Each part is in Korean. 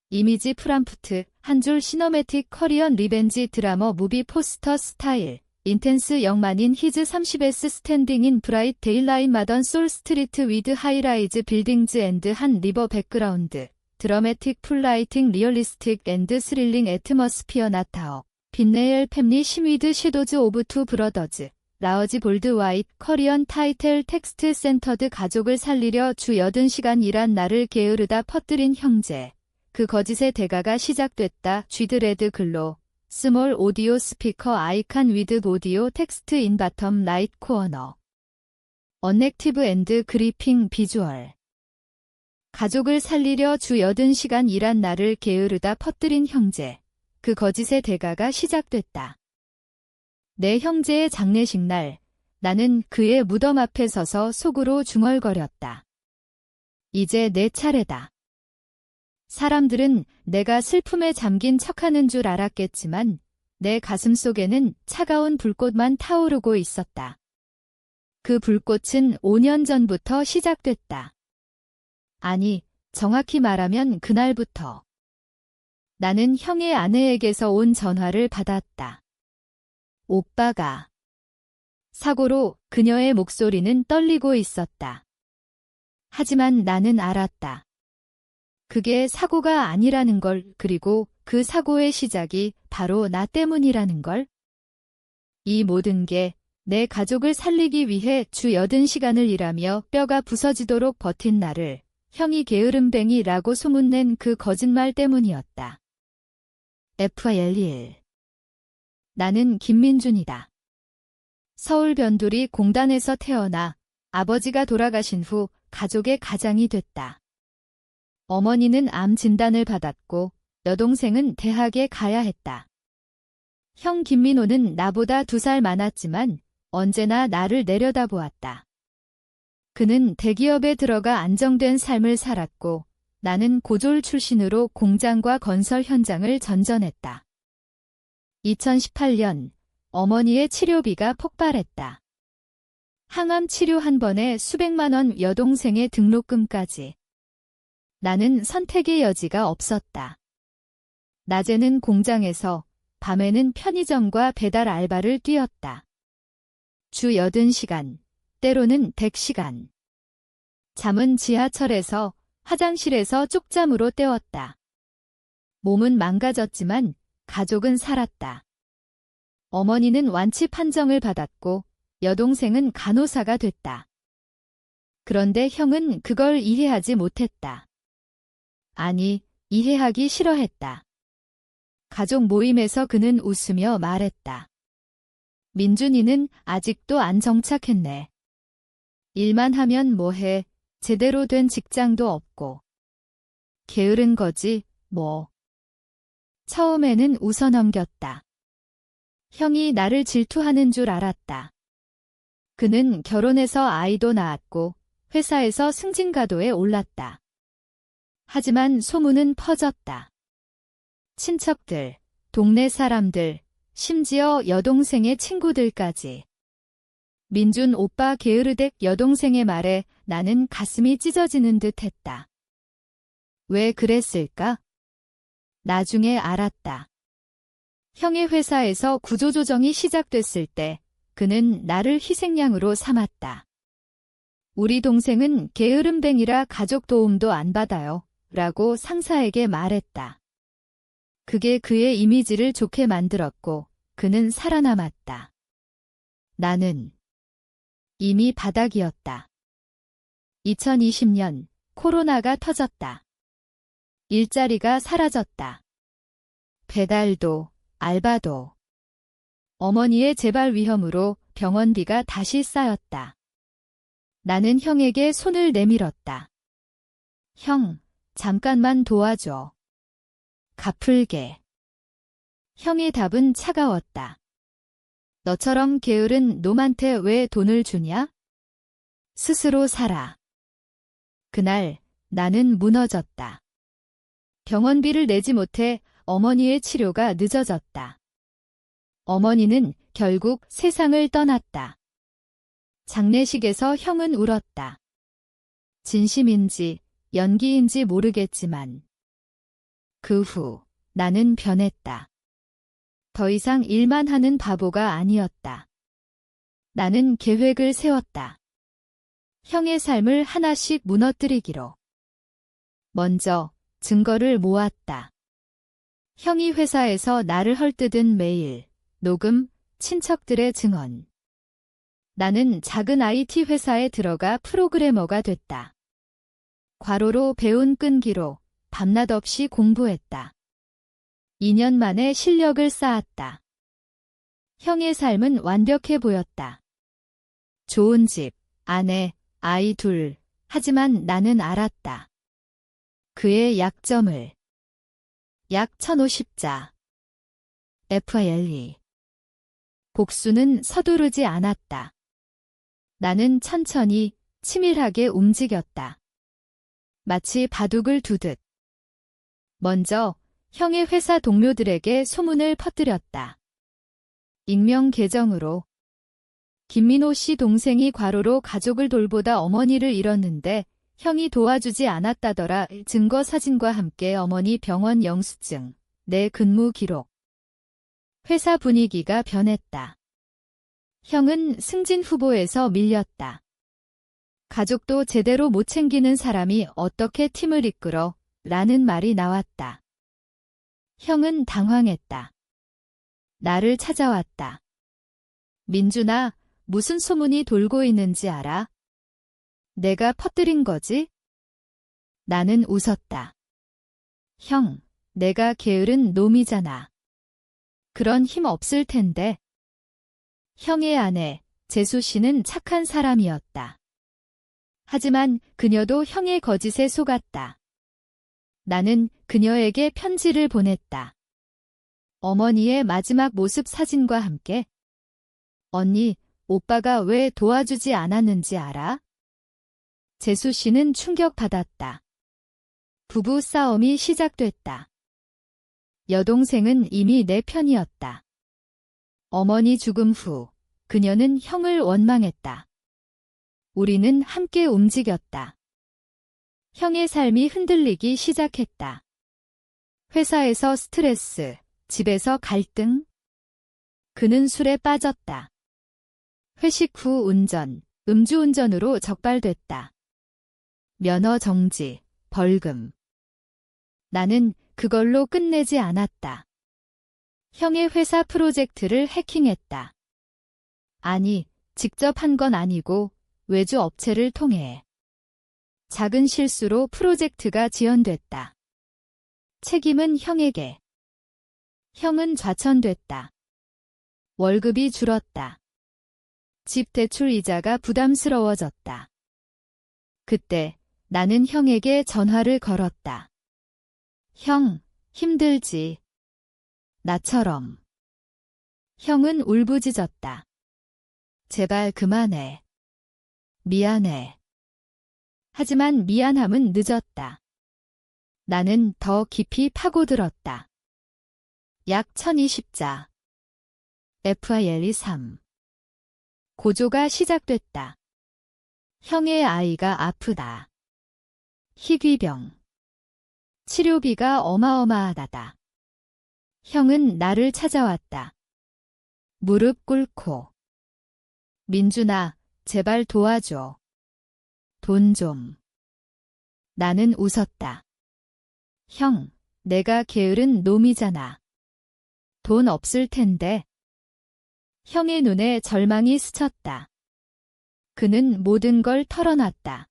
이미지 프람프트, 한 줄 시너매틱 커리언 리벤지 드라머 무비 포스터 스타일. 인텐스 영만인 히즈 30s 스탠딩 인 브라이트 데일라인 마던 솔 스트리트 위드 하이라이즈 빌딩즈 앤드 한 리버 백그라운드. 드러매틱 풀라이팅 리얼리스틱 앤드 스릴링 애트머스피어 나타어. 빈네일 팹리 시미드 섀도즈 오브 투 브러더즈. 라어지 볼드 와이트 커리언 타이틀 텍스트 센터드 가족을 살리려 주 80시간 일한 나를 게으르다 퍼뜨린 형제. 그 거짓의 대가가 시작됐다. 쥐드레드 글로. 스몰 오디오 스피커 아이칸 위드 오디오 텍스트 인 바텀 라이트 코어너. 언액티브 앤드 그리핑 비주얼. 가족을 살리려 주 80시간 일한 나를 게으르다 퍼뜨린 형제. 그 거짓의 대가가 시작됐다. 내 형제의 장례식 날, 나는 그의 무덤 앞에 서서 속으로 중얼거렸다. 이제 내 차례다. 사람들은 내가 슬픔에 잠긴 척하는 줄 알았겠지만 내 가슴 속에는 차가운 불꽃만 타오르고 있었다. 그 불꽃은 5년 전부터 시작됐다. 아니, 정확히 말하면 그날부터. 나는 형의 아내에게서 온 전화를 받았다. 오빠가. 사고로 그녀의 목소리는 떨리고 있었다. 하지만 나는 알았다. 그게 사고가 아니라는 걸, 그리고 그 사고의 시작이 바로 나 때문이라는 걸. 이 모든 게 내 가족을 살리기 위해 주 80시간을 일하며 뼈가 부서지도록 버틴 나를 형이 게으름뱅이라고 소문낸 그 거짓말 때문이었다. FL1. 나는 김민준이다. 서울 변두리 공단에서 태어나 아버지가 돌아가신 후 가족의 가장이 됐다. 어머니는 암 진단을 받았고 여동생은 대학에 가야 했다. 형 김민호는 나보다 2살 많았지만 언제나 나를 내려다보았다. 그는 대기업에 들어가 안정된 삶을 살았고 나는 고졸 출신으로 공장과 건설 현장을 전전했다. 2018년 어머니의 치료비가 폭발했다. 항암 치료 한 번에 수백만 원, 여동생의 등록금까지. 나는 선택의 여지가 없었다. 낮에는 공장에서, 밤에는 편의점과 배달 알바를 뛰었다. 주 80시간, 때로는 100시간. 잠은 지하철에서, 화장실에서 쪽잠으로 때웠다. 몸은 망가졌지만 가족은 살았다. 어머니는 완치 판정을 받았고 여동생은 간호사가 됐다. 그런데 형은 그걸 이해하지 못했다. 아니, 이해하기 싫어했다. 가족 모임에서 그는 웃으며 말했다. 민준이는 아직도 안 정착했네. 일만 하면 뭐해, 제대로 된 직장도 없고. 게으른 거지, 뭐. 처음에는 웃어넘겼다. 형이 나를 질투하는 줄 알았다. 그는 결혼해서 아이도 낳았고 회사에서 승진가도에 올랐다. 하지만 소문은 퍼졌다. 친척들, 동네 사람들, 심지어 여동생의 친구들까지. 민준 오빠 게으르댁 여동생의 말에 나는 가슴이 찢어지는 듯 했다. 왜 그랬을까? 나중에 알았다. 형의 회사에서 구조조정이 시작됐을 때 그는 나를 희생양으로 삼았다. 우리 동생은 게으름뱅이라 가족 도움도 안 받아요. 라고 상사에게 말했다. 그게 그의 이미지를 좋게 만들었고 그는 살아남았다. 나는 이미 바닥이었다. 2020년 코로나가 터졌다. 일자리가 사라졌다. 배달도, 알바도. 어머니의 재발 위험으로 병원비가 다시 쌓였다. 나는 형에게 손을 내밀었다. 형, 잠깐만 도와줘. 갚을게. 형의 답은 차가웠다. 너처럼 게으른 놈한테 왜 돈을 주냐? 스스로 살아. 그날 나는 무너졌다. 병원비를 내지 못해 어머니의 치료가 늦어졌다. 어머니는 결국 세상을 떠났다. 장례식에서 형은 울었다. 진심인지 연기인지 모르겠지만 그 후 나는 변했다. 더 이상 일만 하는 바보가 아니었다. 나는 계획을 세웠다. 형의 삶을 하나씩 무너뜨리기로. 먼저 증거를 모았다. 형이 회사에서 나를 헐뜯은 메일, 녹음, 친척들의 증언. 나는 작은 IT 회사에 들어가 프로그래머가 됐다. 과로로 배운 끈기로 밤낮 없이 공부했다. 2년 만에 실력을 쌓았다. 형의 삶은 완벽해 보였다. 좋은 집, 아내, 아이 둘. 하지만 나는 알았다. 그의 약점을. 약 1050자. FLE. 복수는 서두르지 않았다. 나는 천천히, 치밀하게 움직였다. 마치 바둑을 두듯. 먼저 형의 회사 동료들에게 소문을 퍼뜨렸다. 익명 계정으로. 김민호 씨 동생이 과로로 가족을 돌보다 어머니를 잃었는데 형이 도와주지 않았다더라. 증거 사진과 함께 어머니 병원 영수증, 내 근무 기록. 회사 분위기가 변했다. 형은 승진 후보에서 밀렸다. 가족도 제대로 못 챙기는 사람이 어떻게 팀을 이끌어? 라는 말이 나왔다. 형은 당황했다. 나를 찾아왔다. 민준아, 무슨 소문이 돌고 있는지 알아? 내가 퍼뜨린 거지? 나는 웃었다. 형, 내가 게으른 놈이잖아. 그런 힘 없을 텐데. 형의 아내, 재수 씨는 착한 사람이었다. 하지만 그녀도 형의 거짓에 속았다. 나는 그녀에게 편지를 보냈다. 어머니의 마지막 모습 사진과 함께. 언니, 오빠가 왜 도와주지 않았는지 알아? 재수 씨는 충격받았다. 부부 싸움이 시작됐다. 여동생은 이미 내 편이었다. 어머니 죽음 후 그녀는 형을 원망했다. 우리는 함께 움직였다. 형의 삶이 흔들리기 시작했다. 회사에서 스트레스, 집에서 갈등. 그는 술에 빠졌다. 회식 후 운전, 음주운전으로 적발됐다. 면허 정지, 벌금. 나는 그걸로 끝내지 않았다. 형의 회사 프로젝트를 해킹했다. 아니, 직접 한 건 아니고 외주 업체를 통해. 작은 실수로 프로젝트가 지연됐다. 책임은 형에게. 형은 좌천됐다. 월급이 줄었다. 집 대출 이자가 부담스러워졌다. 그때 나는 형에게 전화를 걸었다. 형, 힘들지. 나처럼. 형은 울부짖었다. 제발 그만해. 미안해. 하지만 미안함은 늦었다. 나는 더 깊이 파고들었다. 약 1020자. FILE 3. 고조가 시작됐다. 형의 아이가 아프다. 희귀병. 치료비가 어마어마하다. 형은 나를 찾아왔다. 무릎 꿇고. 민준아, 제발 도와줘. 돈 좀. 나는 웃었다. 형, 내가 게으른 놈이잖아. 돈 없을 텐데. 형의 눈에 절망이 스쳤다. 그는 모든 걸 털어놨다.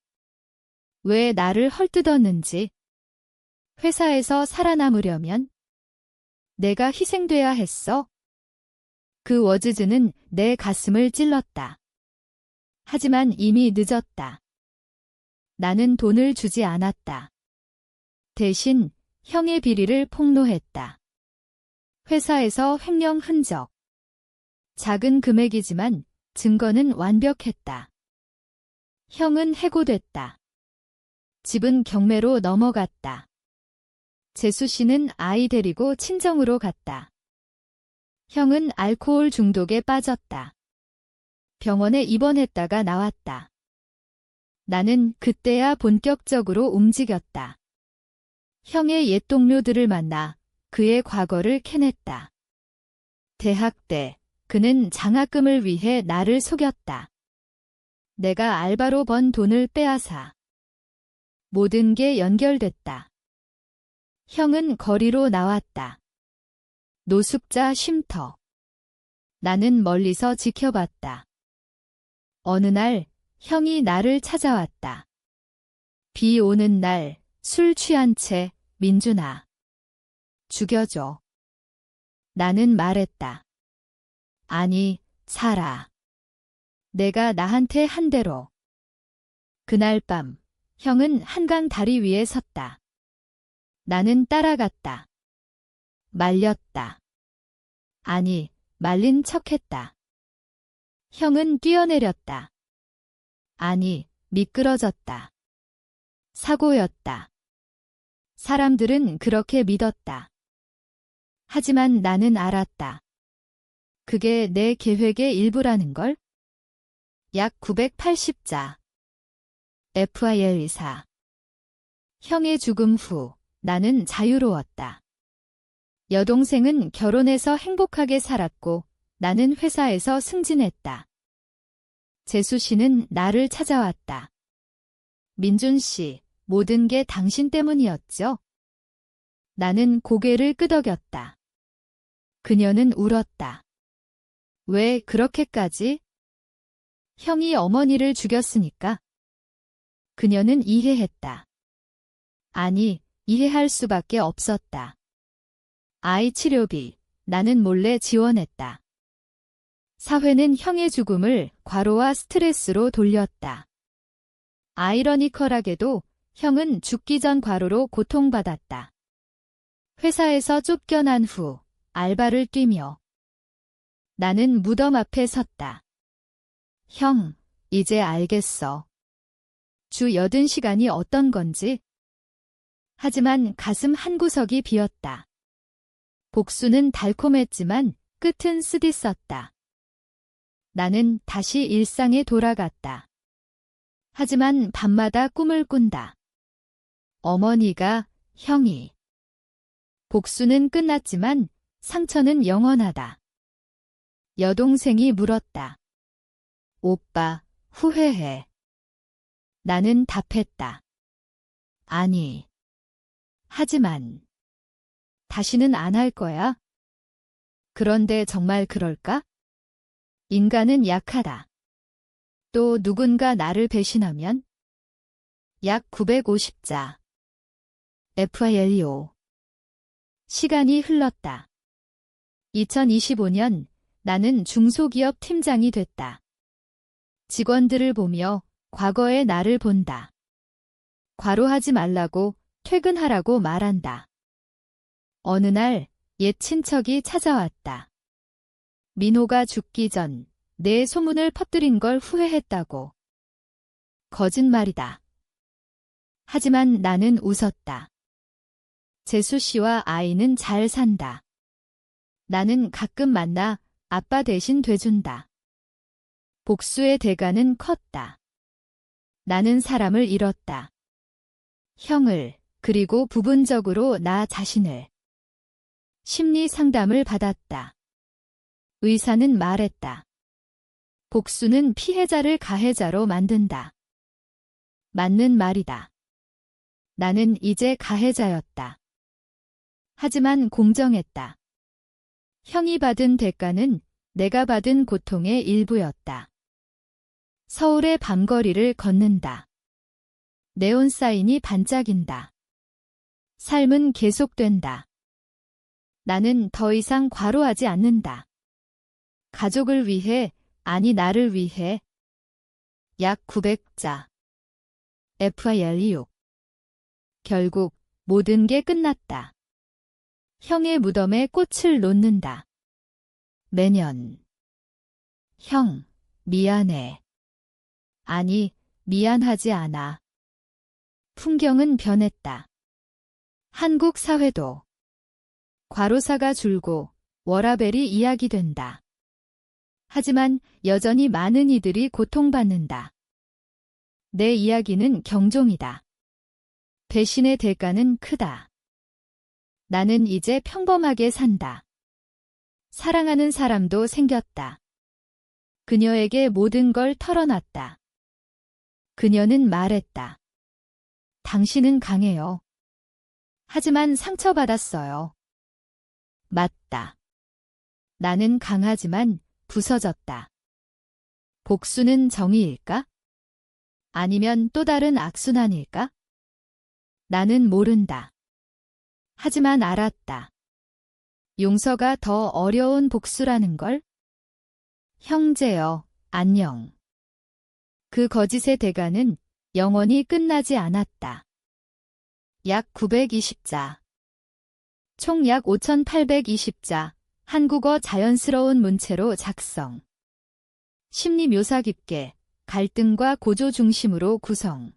왜 나를 헐뜯었는지. 회사에서 살아남으려면 내가 희생돼야 했어. 그 워즈즈는 내 가슴을 찔렀다. 하지만 이미 늦었다. 나는 돈을 주지 않았다. 대신 형의 비리를 폭로했다. 회사에서 횡령 흔적. 작은 금액이지만 증거는 완벽했다. 형은 해고됐다. 집은 경매로 넘어갔다. 재수 씨는 아이 데리고 친정으로 갔다. 형은 알코올 중독에 빠졌다. 병원에 입원했다가 나왔다. 나는 그때야 본격적으로 움직였다. 형의 옛 동료들을 만나 그의 과거를 캐냈다. 대학 때 그는 장학금을 위해 나를 속였다. 내가 알바로 번 돈을 빼앗아. 모든 게 연결됐다. 형은 거리로 나왔다. 노숙자 쉼터. 나는 멀리서 지켜봤다. 어느 날 형이 나를 찾아왔다. 비 오는 날 술 취한 채 민준아. 죽여줘. 나는 말했다. 아니, 살아. 내가 나한테 한 대로. 그날 밤 형은 한강 다리 위에 섰다. 나는 따라갔다. 말렸다. 아니, 말린 척했다. 형은 뛰어내렸다. 아니, 미끄러졌다. 사고였다. 사람들은 그렇게 믿었다. 하지만 나는 알았다. 그게 내 계획의 일부라는 걸? 약 980자. FIL24. 형의 죽음 후 나는 자유로웠다. 여동생은 결혼해서 행복하게 살았고 나는 회사에서 승진했다. 재수 씨는 나를 찾아왔다. 민준 씨, 모든 게 당신 때문이었죠? 나는 고개를 끄덕였다. 그녀는 울었다. 왜 그렇게까지? 형이 어머니를 죽였으니까. 그녀는 이해했다. 아니, 이해할 수밖에 없었다. 아이 치료비, 나는 몰래 지원했다. 사회는 형의 죽음을 과로와 스트레스로 돌렸다. 아이러니컬하게도 형은 죽기 전 과로로 고통받았다. 회사에서 쫓겨난 후 알바를 뛰며 나는 무덤 앞에 섰다. 형, 이제 알겠어. 주 80시간이 어떤 건지. 하지만 가슴 한구석이 비었다. 복수는 달콤했지만 끝은 쓰디썼다. 나는 다시 일상에 돌아갔다. 하지만 밤마다 꿈을 꾼다. 어머니가, 형이. 복수는 끝났지만 상처는 영원하다. 여동생이 물었다. 오빠, 후회해. 나는 답했다. 아니. 하지만. 다시는 안 할 거야? 그런데 정말 그럴까? 인간은 약하다. 또 누군가 나를 배신하면? 약 950자. FIL25. 시간이 흘렀다. 2025년 나는 중소기업 팀장이 됐다. 직원들을 보며 과거의 나를 본다. 과로하지 말라고 퇴근하라고 말한다. 어느 날 옛 친척이 찾아왔다. 민호가 죽기 전 내 소문을 퍼뜨린 걸 후회했다고. 거짓말이다. 하지만 나는 웃었다. 재수 씨와 아이는 잘 산다. 나는 가끔 만나 아빠 대신 돼준다. 복수의 대가는 컸다. 나는 사람을 잃었다. 형을, 그리고 부분적으로 나 자신을. 심리 상담을 받았다. 의사는 말했다. 복수는 피해자를 가해자로 만든다. 맞는 말이다. 나는 이제 가해자였다. 하지만 공정했다. 형이 받은 대가는 내가 받은 고통의 일부였다. 서울의 밤거리를 걷는다. 네온사인이 반짝인다. 삶은 계속된다. 나는 더 이상 과로하지 않는다. 가족을 위해, 아니 나를 위해. 약 900자. FIL26. 결국 모든 게 끝났다. 형의 무덤에 꽃을 놓는다. 매년. 형, 미안해. 아니, 미안하지 않아. 풍경은 변했다. 한국 사회도. 과로사가 줄고 워라밸이 이야기된다. 하지만 여전히 많은 이들이 고통받는다. 내 이야기는 경종이다. 배신의 대가는 크다. 나는 이제 평범하게 산다. 사랑하는 사람도 생겼다. 그녀에게 모든 걸 털어놨다. 그녀는 말했다. 당신은 강해요. 하지만 상처받았어요. 맞다. 나는 강하지만 부서졌다. 복수는 정의일까? 아니면 또 다른 악순환일까? 나는 모른다. 하지만 알았다. 용서가 더 어려운 복수라는 걸? 형제여, 안녕. 그 거짓의 대가는 영원히 끝나지 않았다. 약 920자. 총 약 5,820자. 한국어 자연스러운 문체로 작성. 심리 묘사 깊게, 갈등과 고조 중심으로 구성.